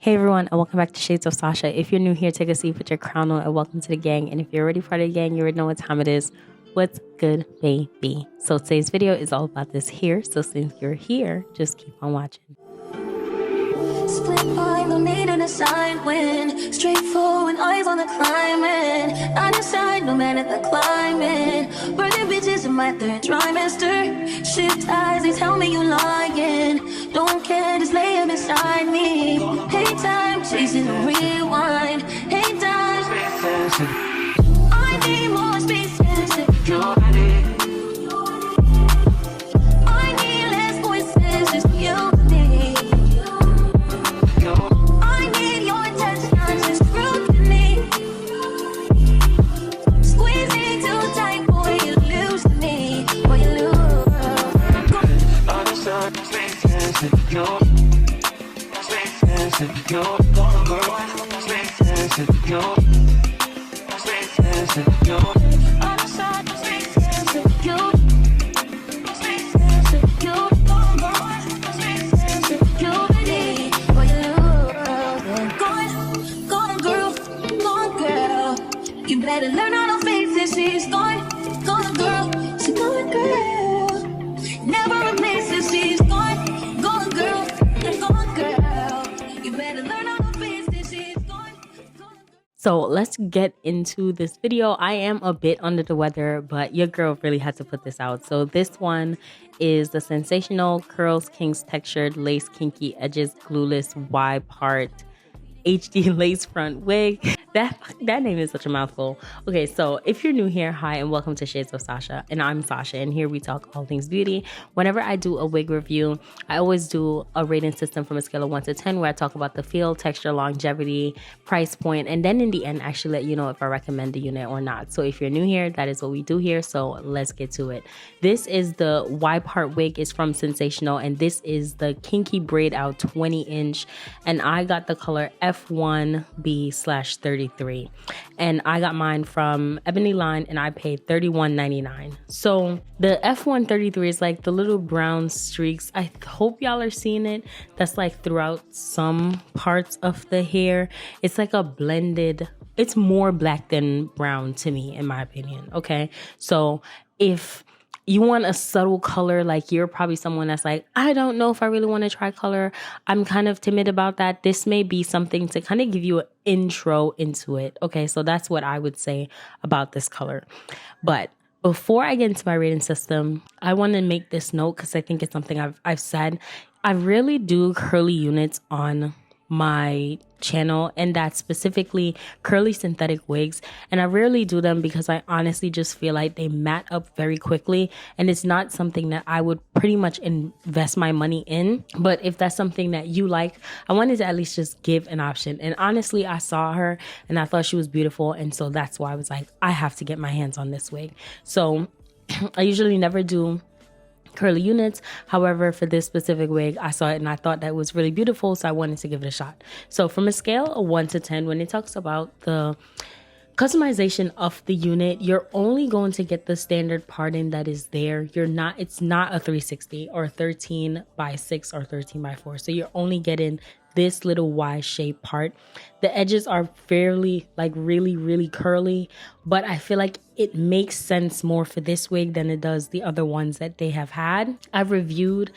Hey everyone, and welcome back to Shades of Sasha. If you're new here, take a seat, put your crown on, and welcome to the gang. And if you're already part of the gang, you already know what time it is. What's good, baby? So today's video is all about this here. So since you're here, just keep on watching. Split mind, no need an assignment. Straightforward, eyes on the climbing. I decide, no matter the climate. Burning bitches in my third trimester. Shift eyes, they tell me you lying. Don't care, just lay them beside me. Hey time, chasing the rewind. Hey time, I need more space and security. I need less voices, just you and me. I need your attention, just scrutiny. Squeezing too tight, boy, you lose me. Boy, you lose. You better learn how to face it. She's gone, gone girl. She's gone girl. Never replaces. She's gone, gone girl. Gone girl. You better learn how to face it. She's gone, gone. So let's get into this video. I am a bit under the weather, but your girl really had to put this out. So this one is the Sensational Curls Kinks Textured Lace Kinky Edges Glueless Y-Part HD Lace Front Wig. That name is such a mouthful. Okay, so if you're new here, hi and welcome to Shades of Sasha, and I'm Sasha, and here we talk all things beauty. Whenever I do a wig review, I always do a rating system from a scale of 1 to 10 where I talk about the feel, texture, longevity, price point, and then in the end actually let you know if I recommend the unit or not. So if you're new here, that is what we do here, so let's get to it. This is the Y-Part wig. Is from Sensational, and this is the Kinky Braid Out 20-inch, and I got the color F1B/33. And I got mine from Ebony Line, and I paid $31.99. So the F133 is like the little brown streaks. I hope y'all are seeing it. That's like throughout some parts of the hair. It's like a blended, it's more black than brown to me, in my opinion. Okay, so if you want a subtle color, like you're probably someone that's like, I don't know if I really want to try color, I'm kind of timid about that, this may be something to kind of give you an intro into it. Okay, so that's what I would say about this color. But before I get into my rating system, I want to make this note because I think it's something I've said. I really do curly units on my channel, and that's specifically curly synthetic wigs, and I rarely do them because I honestly just feel like they mat up very quickly, and it's not something that I would pretty much invest my money in. But if that's something that you like, I wanted to at least just give an option. And honestly, I saw her and I thought she was beautiful, and so that's why I was like, I have to get my hands on this wig. So I usually never do curly units. However, for this specific wig, I saw it and I thought that was really beautiful, so I wanted to give it a shot. So from a scale of 1 to 10, when it talks about the customization of the unit, you're only going to get the standard parting that is there. It's not a 360 or 13 by 6 or 13 by 4. So you're only getting this little Y-shaped part. The edges are fairly, like, really curly, but I feel like it makes sense more for this wig than it does the other ones that they have had. I think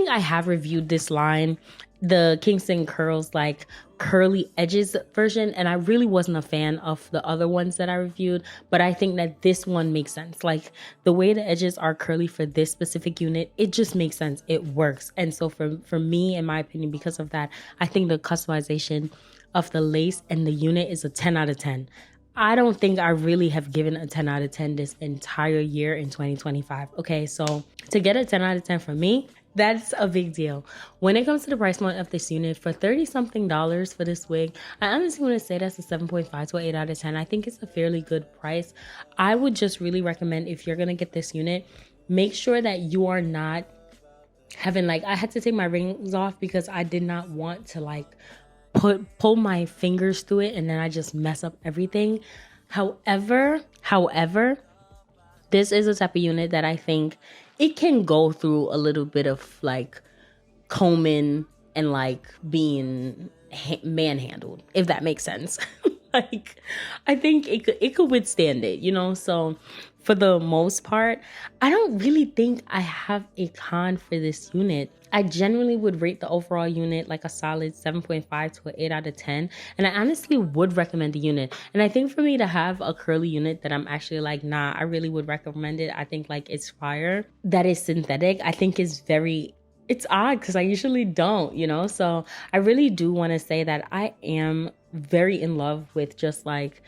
I have reviewed this line, the Kingston Curls, like curly edges version, and I really wasn't a fan of the other ones that I reviewed, but I think that this one makes sense. Like the way the edges are curly for this specific unit, it just makes sense. It works. And so for me, in my opinion, because of that, I think the customization of the lace and the unit is a 10 out of 10. I don't think I really have given a 10 out of 10 this entire year in 2025. Okay, so to get a 10 out of 10 from me, that's a big deal. When it comes to the price point of this unit, for $30-something for this wig, I honestly want to say that's a 7.5 to an 8 out of 10. I think it's a fairly good price. I would just really recommend, if you're going to get this unit, make sure that you are not having, like, I had to take my rings off because I did not want to like pull my fingers through it and then I just mess up everything. However, this is a type of unit that I think it can go through a little bit of like combing and like being manhandled, if that makes sense. Like, I think it could withstand it, you know? So for the most part, I don't really think I have a con for this unit. I generally would rate the overall unit like a solid 7.5 to an 8 out of 10. And I honestly would recommend the unit. And I think for me to have a curly unit that I'm actually like, nah, I really would recommend it. I think like it's fire. That is synthetic. I think is it's odd because I usually don't, you know? So I really do want to say that I am very in love with just like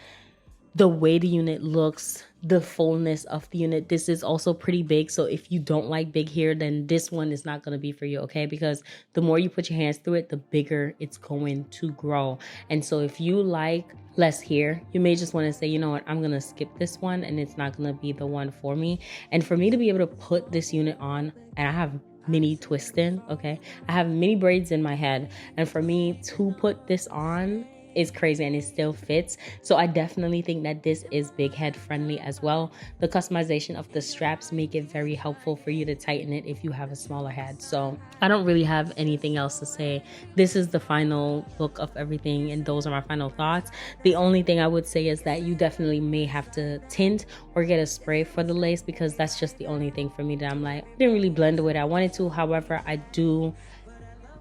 the way the unit looks, the fullness of the unit. This is also pretty big. So if you don't like big hair, then this one is not going to be for you, okay? Because the more you put your hands through it, the bigger it's going to grow. And so if you like less hair, you may just want to say, you know what, I'm going to skip this one and it's not going to be the one for me. And for me to be able to put this unit on, and I have mini twisting, okay? I have mini braids in my head. And for me to put this on is crazy and it still fits. So I definitely think that this is big head friendly as well. The customization of the straps make it very helpful for you to tighten it if you have a smaller head. So I don't really have anything else to say. This is the final look of everything and those are my final thoughts. The only thing I would say is that you definitely may have to tint or get a spray for the lace, because that's just the only thing for me that I'm like, I didn't really blend the way that I wanted to. However,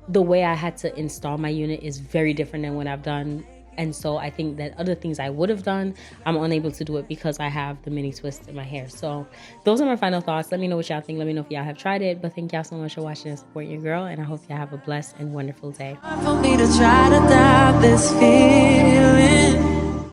the way I had to install my unit is very different than what I've done. And so I think that other things I would have done, I'm unable to do it because I have the mini twist in my hair. So those are my final thoughts. Let me know what y'all think. Let me know if y'all have tried it. But thank y'all so much for watching and supporting your girl. And I hope y'all have a blessed and wonderful day. For me to try to stop this feeling.